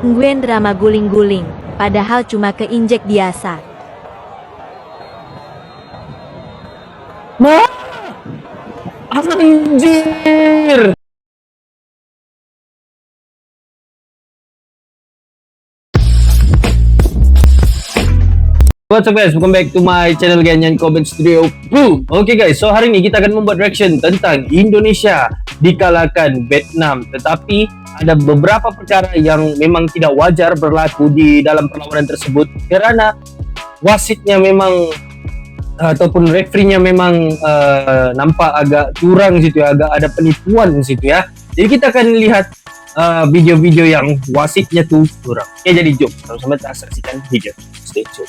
Nungguin drama guling-guling, padahal cuma keinjek biasa. Anjir. What's up guys, welcome back to my channel Ganyan Comment Studio Pro. Oke guys, so hari ini kita akan membuat reaction tentang Indonesia dikalahkan Vietnam. Tetapi ada beberapa perkara yang memang tidak wajar berlaku di dalam perlawanan tersebut, kerana wasitnya memang ataupun referee-nya memang nampak agak curang situ ya, agak ada penipuan situ ya. Jadi kita akan lihat video-video yang wasitnya tuh curang. Oke, jadi jom sama-sama kita saksikan video. Stay tune.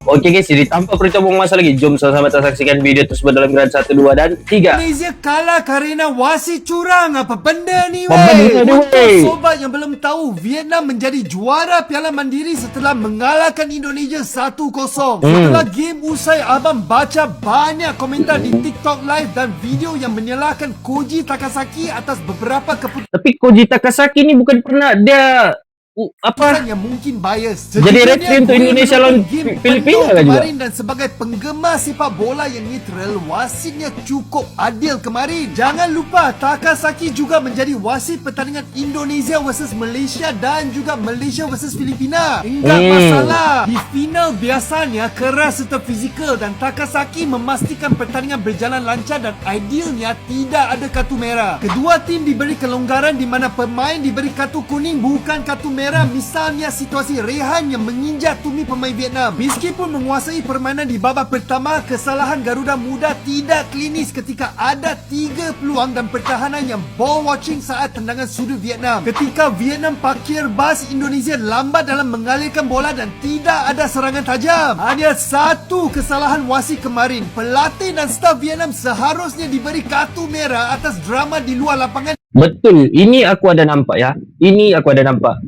Oke guys, jadi tanpa berita-buang masa lagi, jom sama-sama kita saksikan video tersebut dalam gerakan 1, 2, dan 3. Indonesia kalah karena wasit curang. Apa benda ni Untuk sobat yang belum tahu, Vietnam menjadi juara Piala Mandiri setelah mengalahkan Indonesia 1-0. Setelah game usai, abang baca banyak komentar di TikTok live dan video yang menyalahkan Koji Takasaki atas beberapa keputusan Tapi Koji Takasaki ni bukan pernah dia apa yang mungkin bias. jadi referee untuk Indonesia lawan Filipina kan juga. Dan sebagai penggemar sepak bola yang neutral, wasitnya cukup adil kemarin. Jangan lupa Takasaki juga menjadi wasit pertandingan Indonesia versus Malaysia dan juga Malaysia versus Filipina. Enggak masalah. Di final biasanya keras serta fizikal dan Takasaki memastikan pertandingan berjalan lancar dan idealnya tidak ada kartu merah. Kedua tim diberi kelonggaran di mana pemain diberi kartu kuning bukan kartu merah. Misalnya situasi Rehan yang menginjak tumit pemain Vietnam. Meskipun menguasai permainan di babak pertama, kesalahan Garuda Muda tidak klinis ketika ada 3 peluang dan pertahanan yang ball watching saat tendangan sudut Vietnam. Ketika Vietnam parkir bas, Indonesia lambat dalam mengalirkan bola dan tidak ada serangan tajam. Hanya satu kesalahan wasit kemarin. Pelatih dan staf Vietnam seharusnya diberi kartu merah atas drama di luar lapangan. Betul, ini aku ada nampak ya. Ini aku ada nampak.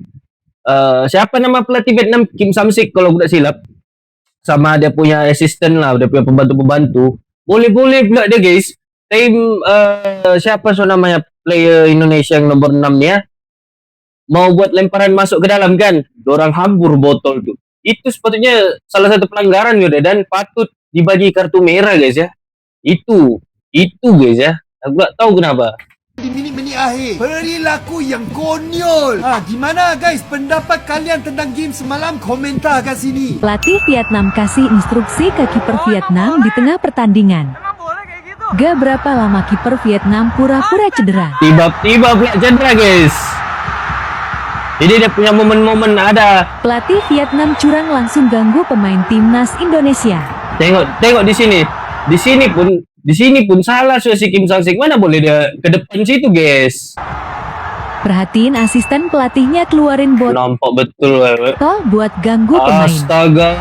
Siapa nama pelatih Vietnam? Kim Samsik kalau aku tak silap. Sama dia punya assistant lah, dia punya pembantu-pembantu. Boleh-boleh pula dia guys. Siapa so namanya player Indonesia yang nomor 6 ni ya? Mau buat lemparan masuk ke dalam kan? Dorang hambur botol tu. Itu sepatutnya salah satu pelanggaran juga dan patut dibagi kartu merah guys ya. Itu guys ya. Aku tak tahu kenapa. Di minit-minit akhir, perilaku yang konyol. Gimana guys pendapat kalian tentang game semalam? Komentar kat sini. Pelatih Vietnam kasih instruksi ke kiper Vietnam di tengah pertandingan. Gak berapa lama kiper Vietnam pura-pura cedera. Tiba-tiba pula cedera guys. Jadi dia punya momen-momen ada. Pelatih Vietnam curang langsung ganggu pemain timnas Indonesia. Tengok di sini. Di sini pun salah si Kim Sang-sik. Mana boleh dia ke depan situ guys. Perhatiin asisten pelatihnya keluarin botol Nampak betul buat ganggu pemain. Astaga.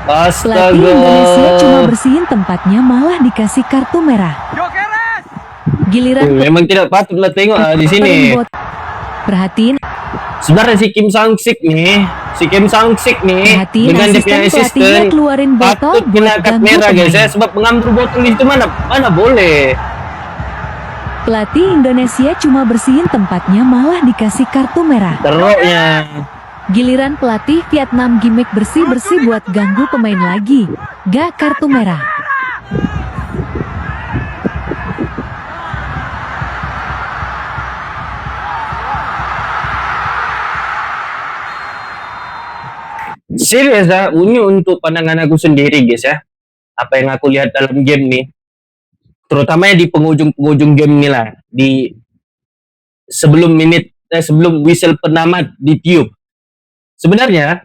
Pelatih Indonesia cuma bersihin tempatnya malah dikasih kartu merah. Giliran memang tidak patutlah tengok di sini. Perhatiin Sebenarnya si Kim Sang-sik nih dengan dia punya asisten keluarin botol patut kena kartu merah guys ya, sebab mengambil botol itu mana boleh. Pelatih Indonesia cuma bersihin tempatnya malah dikasih kartu merah. Teroknya. Giliran pelatih Vietnam gimmick bersih-bersih buat ganggu pemain lagi. Gak kartu merah. Serius lah, ini untuk pandangan aku sendiri guys ya. Apa yang aku lihat dalam game nih, terutamanya di penghujung game nih lah, di sebelum whistle penamat ditiup. Sebenarnya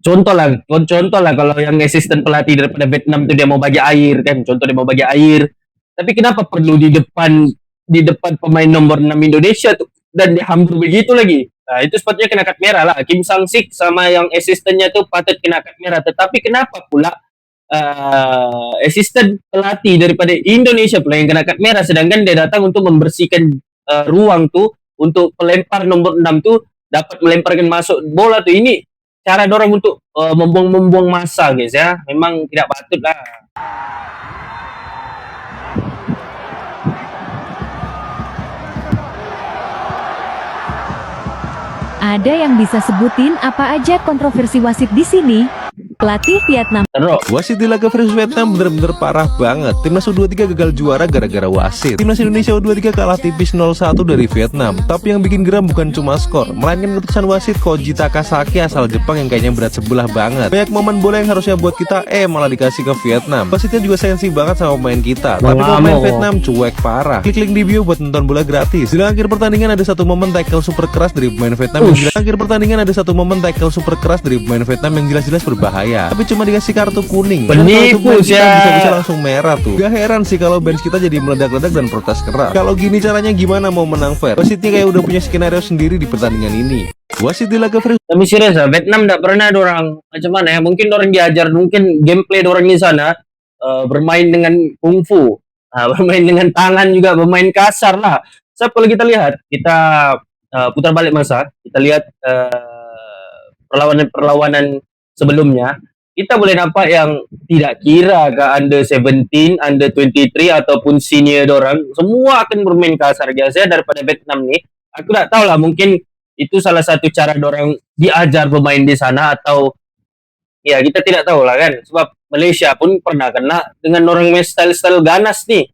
contoh lah kalau yang asisten pelatih daripada Vietnam itu dia mau bagi air kan, contoh dia mau bagi air. Tapi kenapa perlu di depan pemain nomor 6 Indonesia tuh dan dihambur begitu lagi? Nah, itu sepatutnya kena kartu merah lah. Kim Sang-sik sama yang asistennya tuh patut kena kartu merah. Tetapi kenapa pula asisten pelatih daripada Indonesia pula yang kena kartu merah, sedangkan dia datang untuk membersihkan ruang tuh untuk pelempar nomor 6 tuh dapat melemparkan masuk bola tuh. Ini cara dorang untuk membuang masa guys ya. Memang tidak patut lah. Ada yang bisa sebutin apa aja kontroversi wasit di sini? Pelatih Vietnam Terus. Wasit di laga versus Vietnam bener-bener parah banget. Timnas U23 gagal juara gara-gara wasit. Timnas Indonesia U23 kalah tipis 0-1 dari Vietnam. Tapi yang bikin geram bukan cuma skor, melainkan keputusan wasit Koji Takasaki asal Jepang yang kayaknya berat sebelah banget. Banyak momen bola yang harusnya buat kita malah dikasih ke Vietnam. Wasitnya juga sensi banget sama pemain kita. Tapi pemain Vietnam cuek parah. Klik link di bio buat nonton bola gratis. Di akhir pertandingan ada satu momen tackle super keras dari pemain Vietnam yang jelas-jelas berbahaya. Tapi cuma dikasih kartu kuning. Penipu sih. Bisa langsung merah tuh. Gak heran sih kalau bench kita jadi meledak-ledak dan protes keras. Kalau gini caranya gimana mau menang fair? Wasitnya kayak udah punya skenario sendiri di pertandingan ini. Wasit di laga versus Tapi serius ya, Vietnam tidak pernah ada orang macam mana ya? Mungkin orang diajar, mungkin gameplay orang di sana bermain dengan kungfu, bermain dengan tangan juga, bermain kasar lah. So, kalau kita lihat, kita putar balik masa, kita lihat perlawanan sebelumnya, kita boleh nampak yang tidak kira ke under 17, under 23 ataupun senior orang, semua akan bermain kasar biasa daripada Vietnam nih. Aku tak tahu lah, mungkin itu salah satu cara dorang diajar bermain di sana atau ya kita tidak tahu lah kan, sebab Malaysia pun pernah kena dengan orang main style-style ganas nih.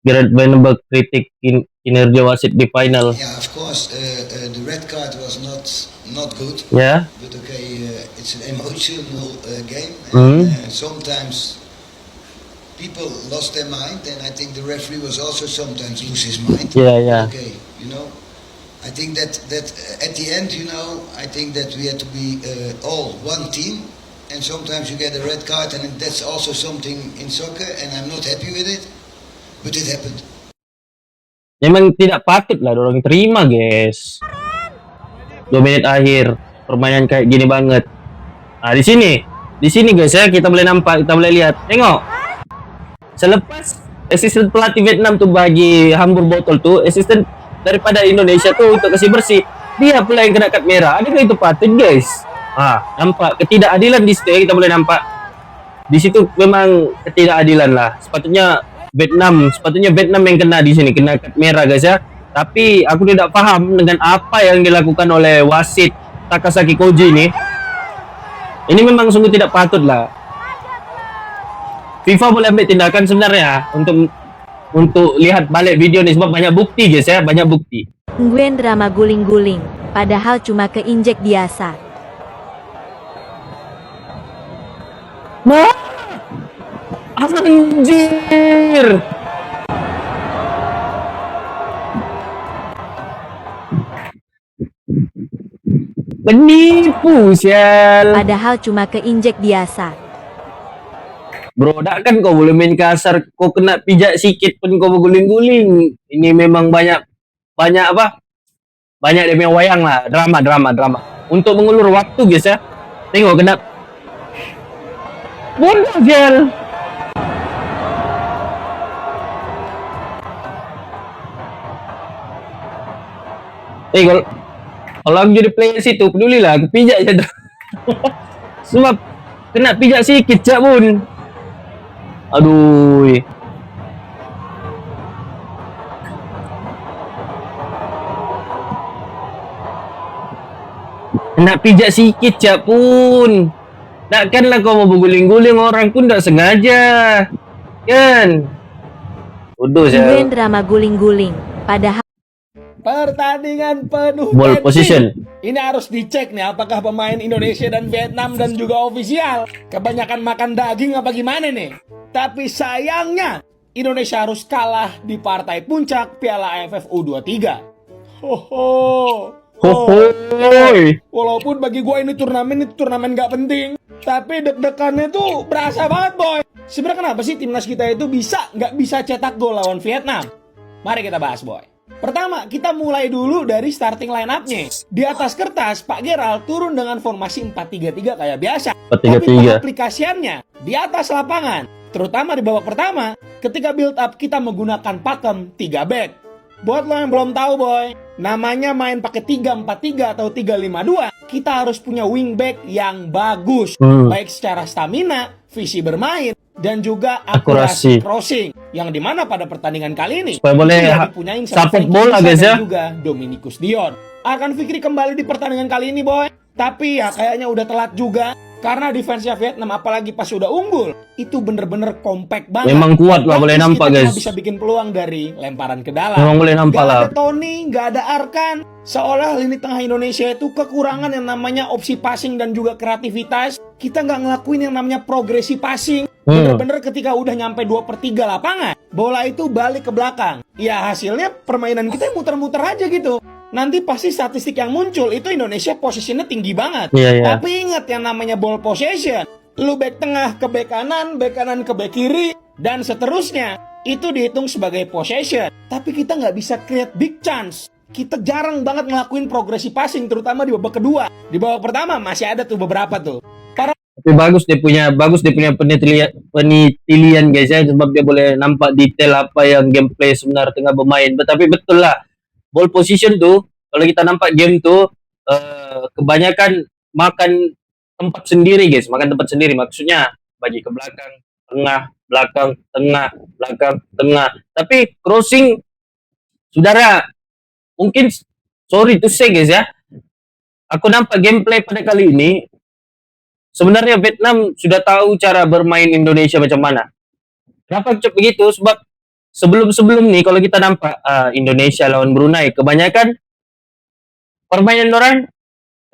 Gareth Bale kritik kinerja wasit di final. Yeah, of course, the red card was not good. Ya. But okay, it's an emotional game. Sometimes people lost their mind, and I think the referee was also sometimes lose his mind. Yeah. Okay, you know, I think that at the end, you know, I think that we had to be all one team, and sometimes you get a red card, and that's also something in soccer, and I'm not happy with it, but it happened. Memang tidak patut lah dorang terima, guys. 2 menit akhir permainan kayak gini banget. Nah, di sini guys ya, kita boleh nampak, kita boleh lihat. Tengok. Selepas asisten pelatih Vietnam tuh bagi hambur botol tuh, asisten daripada Indonesia tuh untuk kasih bersih, dia pula yang kena kad merah. Adakah itu patut, guys? Nampak ketidakadilan di situ ya, kita boleh nampak. Di situ memang ketidakadilan lah. Sepatutnya Vietnam yang kena di sini, kena kad merah, guys ya. Tapi aku tidak paham dengan apa yang dilakukan oleh wasit Takasaki Koji ini. Ini memang sungguh tidak patut lah. FIFA boleh ambil tindakan sebenarnya untuk lihat balik video ini sebab banyak bukti, guys ya, banyak bukti. Nguyen drama guling-guling, padahal cuma keinjek biasa. Anjir. Penipu sial. Padahal cuma keinjek biasa. Bro, tak kan kau boleh main kasar, kau kena pijak sikit pun kau berguling-guling. Ini memang banyak apa? Banyak dia punya wayang lah, drama. Untuk mengulur waktu, guys ya. Tengok kena bodoh gel. Kalau aku jadi player situ, pedulilah, aku pijak je tu. Sebab kena pijak sikit je pun. Aduh. Nak pijak sikit je pun. Takkanlah kau mau berguling-guling, orang pun tak sengaja. Kan? Bodoh je. Nguyen drama guling-guling, padahal pertandingan penuh Ball tensi. position. Ini harus dicek nih apakah pemain Indonesia dan Vietnam dan juga ofisial kebanyakan makan daging apa gimana nih. Tapi sayangnya Indonesia harus kalah di partai puncak Piala AFF U23. Walaupun bagi gue ini turnamen gak penting, tapi deg-degannya tuh berasa banget, boy. Sebenarnya kenapa sih timnas kita itu nggak bisa cetak gol lawan Vietnam? Mari kita bahas, boy. Pertama, kita mulai dulu dari starting line-up-nya. Di atas kertas, Pak Gerald turun dengan formasi 4-3-3 kayak biasa. 4-3-3. Tapi pengaplikasiannya di atas lapangan, terutama di babak pertama, ketika build up kita menggunakan pakem 3 back. Buat lo yang belum tahu, boy, namanya main pakai 3-4-3 atau 3-5-2, kita harus punya wingback yang bagus, baik secara stamina, visi bermain, dan juga akurasi crossing. yang dimana pada pertandingan kali ini Supaya boleh sudah dipunyain sama support Frankie bola, Wijaya guys, dan ya. juga Dominikus Dion. Arkan Fikri kembali di pertandingan kali ini, boy. Tapi ya kayaknya udah telat juga. Karena defense-nya Vietnam apalagi pas udah unggul, itu bener-bener compact banget. Memang kuat lah, boleh Praktis nampak, kita guys. cuma bisa bikin peluang dari lemparan ke dalam. Memang boleh nampak Gak lah. ada Tony, gak ada Arkan. Seolah lini tengah Indonesia itu kekurangan yang namanya opsi passing dan juga kreativitas. Kita nggak ngelakuin yang namanya progresi passing. Bener-bener ketika udah nyampe 2/3 lapangan, bola itu balik ke belakang. Ya hasilnya permainan kita muter-muter aja gitu. Nanti pasti statistik yang muncul itu Indonesia posisinya tinggi banget. Iya. Tapi ingat yang namanya ball possession. Lu back tengah ke back kanan ke back kiri, dan seterusnya. Itu dihitung sebagai possession. Tapi kita nggak bisa create big chance. Kita jarang banget ngelakuin progresi passing, terutama di babak kedua. Di babak pertama masih ada tuh beberapa tuh. Tapi bagus dia punya penelitian guys ya, sebab dia boleh nampak detail apa yang gameplay sebenar tengah bermain. Tapi betul lah, ball position tuh kalau kita nampak game tuh kebanyakan makan tempat sendiri guys, makan tempat sendiri. Maksudnya bagi ke belakang, tengah, belakang, tengah, belakang, tengah. Tapi crossing, saudara, mungkin sorry to say guys ya, aku nampak gameplay pada kali ini. Sebenarnya Vietnam sudah tahu cara bermain Indonesia macam mana. Kenapa cepat begitu? Sebab sebelum-sebelum nih kalau kita nampak Indonesia lawan Brunei, kebanyakan permainan orang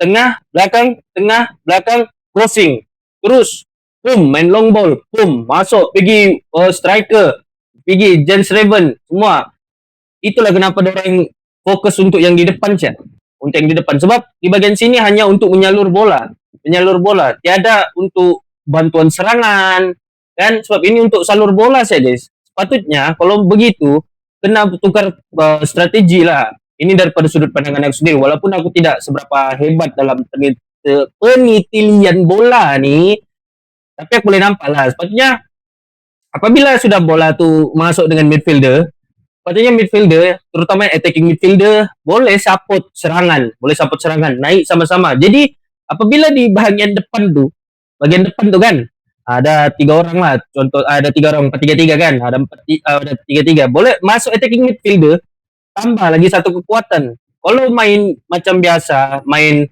tengah, belakang, crossing. Terus, main long ball, masuk, pergi striker, pergi Jens Raven, semua. Itulah kenapa orang fokus untuk yang di depan sih. Untuk yang di depan. Sebab di bagian sini hanya untuk menyalur bola, tiada untuk bantuan serangan, kan? Sebab ini untuk salur bola saja, guys. Sepatutnya kalau begitu kena tukar strategi lah. Ini daripada sudut pandangan aku sendiri, walaupun aku tidak seberapa hebat dalam penelitian bola nih, tapi aku boleh nampak lah. Sepatutnya apabila sudah bola tu masuk dengan midfielder, sepatutnya midfielder, terutama attacking midfielder, boleh support serangan, naik sama-sama. Jadi apabila di bagian depan tu kan ada 3 orang lah, contoh ada 3 orang 4-3-3 kan, ada 3-3, boleh masuk attacking midfielder, tambah lagi satu kekuatan. Kalau main macam biasa, main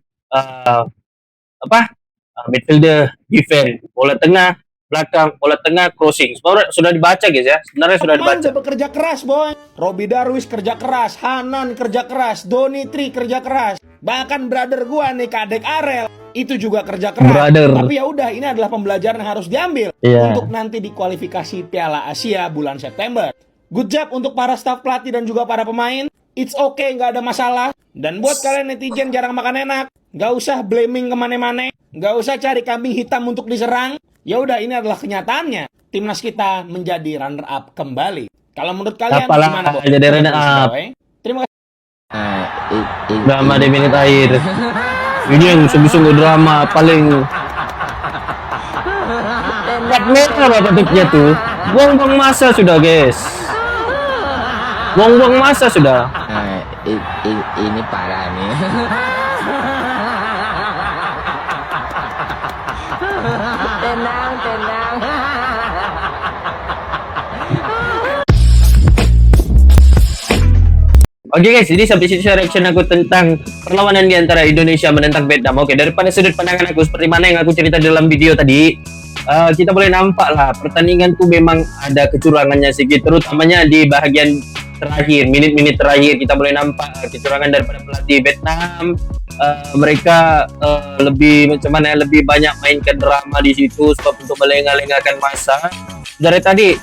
midfielder, defense, bola tengah, belakang, bola tengah, crossing. Sebenarnya sudah dibaca guys ya. Sebenarnya sudah Pemain dibaca. bekerja keras, boy. Robi Darwis kerja keras, Hanan kerja keras, Doni Tri kerja keras. Bahkan brother gua nih Kadek Arel itu juga kerja keras. Brother. Tapi ya udah, ini adalah pembelajaran yang harus diambil untuk nanti di kualifikasi Piala Asia bulan September. Good job untuk para staf pelatih dan juga para pemain. It's okay, nggak ada masalah. Dan buat kalian netizen jarang makan enak, nggak usah blaming kemana-mana, nggak usah cari kambing hitam untuk diserang. Ya udah, ini adalah kenyataannya. Timnas kita menjadi runner up kembali. Kalau menurut kalian Apalah, gimana, Bob? jadi runner up. Terima kasih. Drama di menit akhir. Ini yang sungguh-sungguh drama paling merah apa bentuknya tuh. Buang-buang masa sudah guys. Buang-buang masa sudah. Ini parah nih. Tenang. Oke guys, jadi sampai sini reaction aku tentang perlawanan di antara Indonesia menentang Vietnam. Oke, daripada sudut pandangan aku seperti mana yang aku cerita dalam video tadi, kita boleh nampak lah pertandingan tuh memang ada kecurangannya sedikit, terutamanya di bahagian terakhir, minit-minit terakhir kita boleh nampak kecurangan daripada pelatih Vietnam. Mereka lebih macam mana, lebih banyak mainkan drama di situ sebab untuk melengah-lengahkan masa. Dari tadi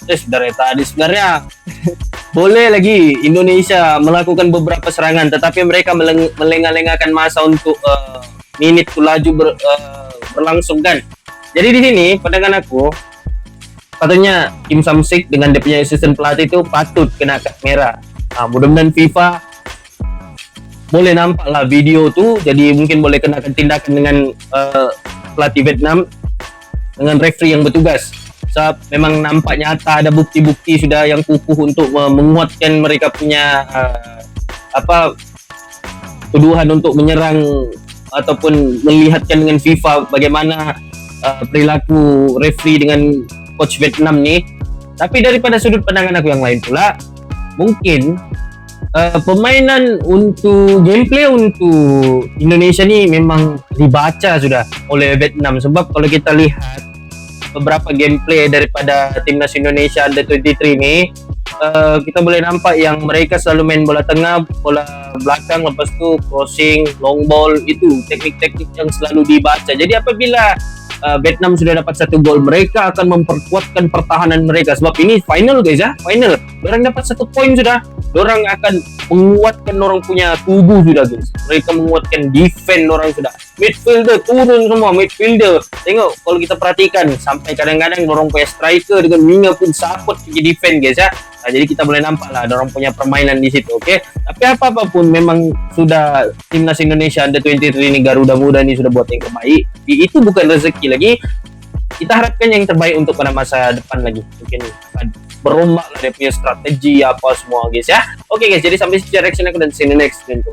sebenarnya boleh lagi Indonesia melakukan beberapa serangan, tetapi mereka melengah-lengahkan masa untuk minit tu laju berlangsung kan. Jadi di sini pandangan aku, katanya Kim Samsik dengan dia punya asisten pelatih itu patut kena kad merah. Mudah-mudahan FIFA boleh nampak lah video tu, jadi mungkin boleh kenakan tindakan dengan pelatih Vietnam dengan referee yang bertugas. Sebab memang nampak nyata ada bukti-bukti sudah yang kukuh untuk menguatkan mereka punya tuduhan untuk menyerang ataupun melihatkan dengan FIFA bagaimana perilaku referee dengan coach Vietnam ni. Tapi daripada sudut pandangan aku yang lain pula, mungkin permainan untuk gameplay untuk Indonesia ni memang dibaca sudah oleh Vietnam. Sebab kalau kita lihat beberapa gameplay daripada timnas Indonesia Under 23 ni, kita boleh nampak yang mereka selalu main bola tengah, bola belakang, lepas tu crossing, long ball. Itu teknik-teknik yang selalu dibaca. Jadi apabila Vietnam sudah dapat 1 gol, mereka akan memperkuatkan pertahanan mereka. Sebab ini final guys ya, final. Orang dapat 1 poin sudah, orang akan menguatkan orang punya tubuh sudah guys. Mereka menguatkan defense orang sudah. Midfielder turun semua, midfielder. Tengok kalau kita perhatikan, sampai kadang-kadang orang punya striker dengan winger pun support pergi defense guys ya. Nah, jadi kita boleh nampak lah orang punya permainan di situ, okey. Tapi apa-apapun memang sudah timnas Indonesia Under 23 ni, Garuda Muda ni sudah buat yang terbaik. Itu bukan rezeki lagi. Kita harapkan yang terbaik untuk pada masa depan lagi. Mungkin berombak lah dia punya strategi apa semua guys ya. Okey guys, jadi sampai sini reaction aku dan see you in the next video.